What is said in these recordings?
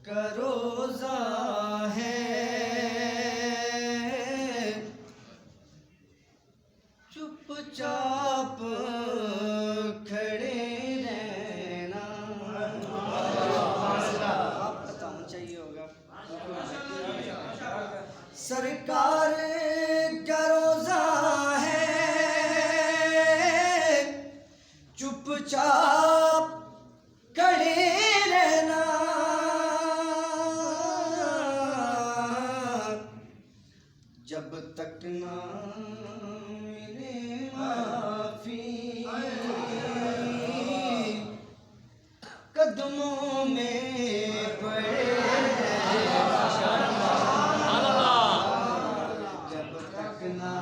का रोजा है, चुपचाप खड़े रहना। आप बताओ चाहिए होगा। सरकार का रोजा है, चुपचाप खड़े रहना। जब तक ना मिले माफी, कदमों में पड़े रहना। जब तक ना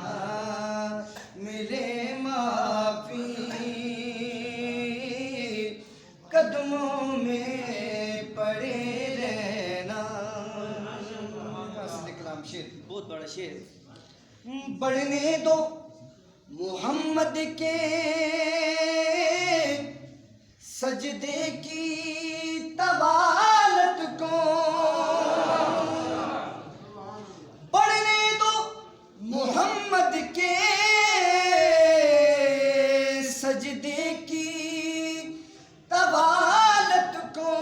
मिले माफी, कदमों में पड़े रहना। कलाम शेर, बहुत बड़ा शेर। बढ़ने दो मोहम्मद के सजदे की तवालत को, बढ़ने दो मोहम्मद के सजदे की तवालत को।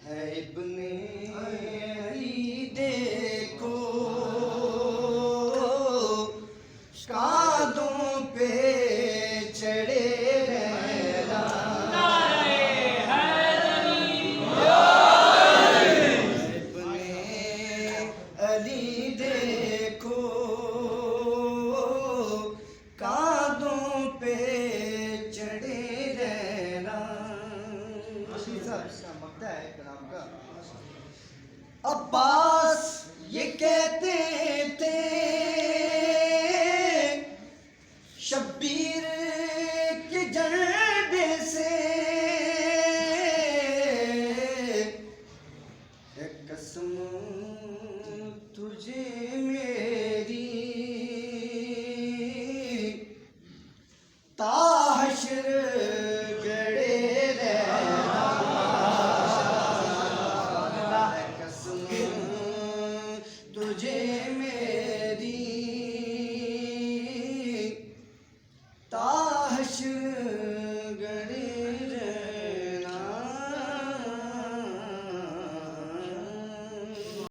है इब्ने अली देखो, कांधों पे चढ़े रहना। इब्ने अली देखो, कांधों पे चढ़े रहना। मकता है कलाम का। अब्बास ये कहते थे, शब्बीर के जर्दे से है कसम तुझे मेरी, ताहशर गड़े रहना। है कसम तुझे मेरी,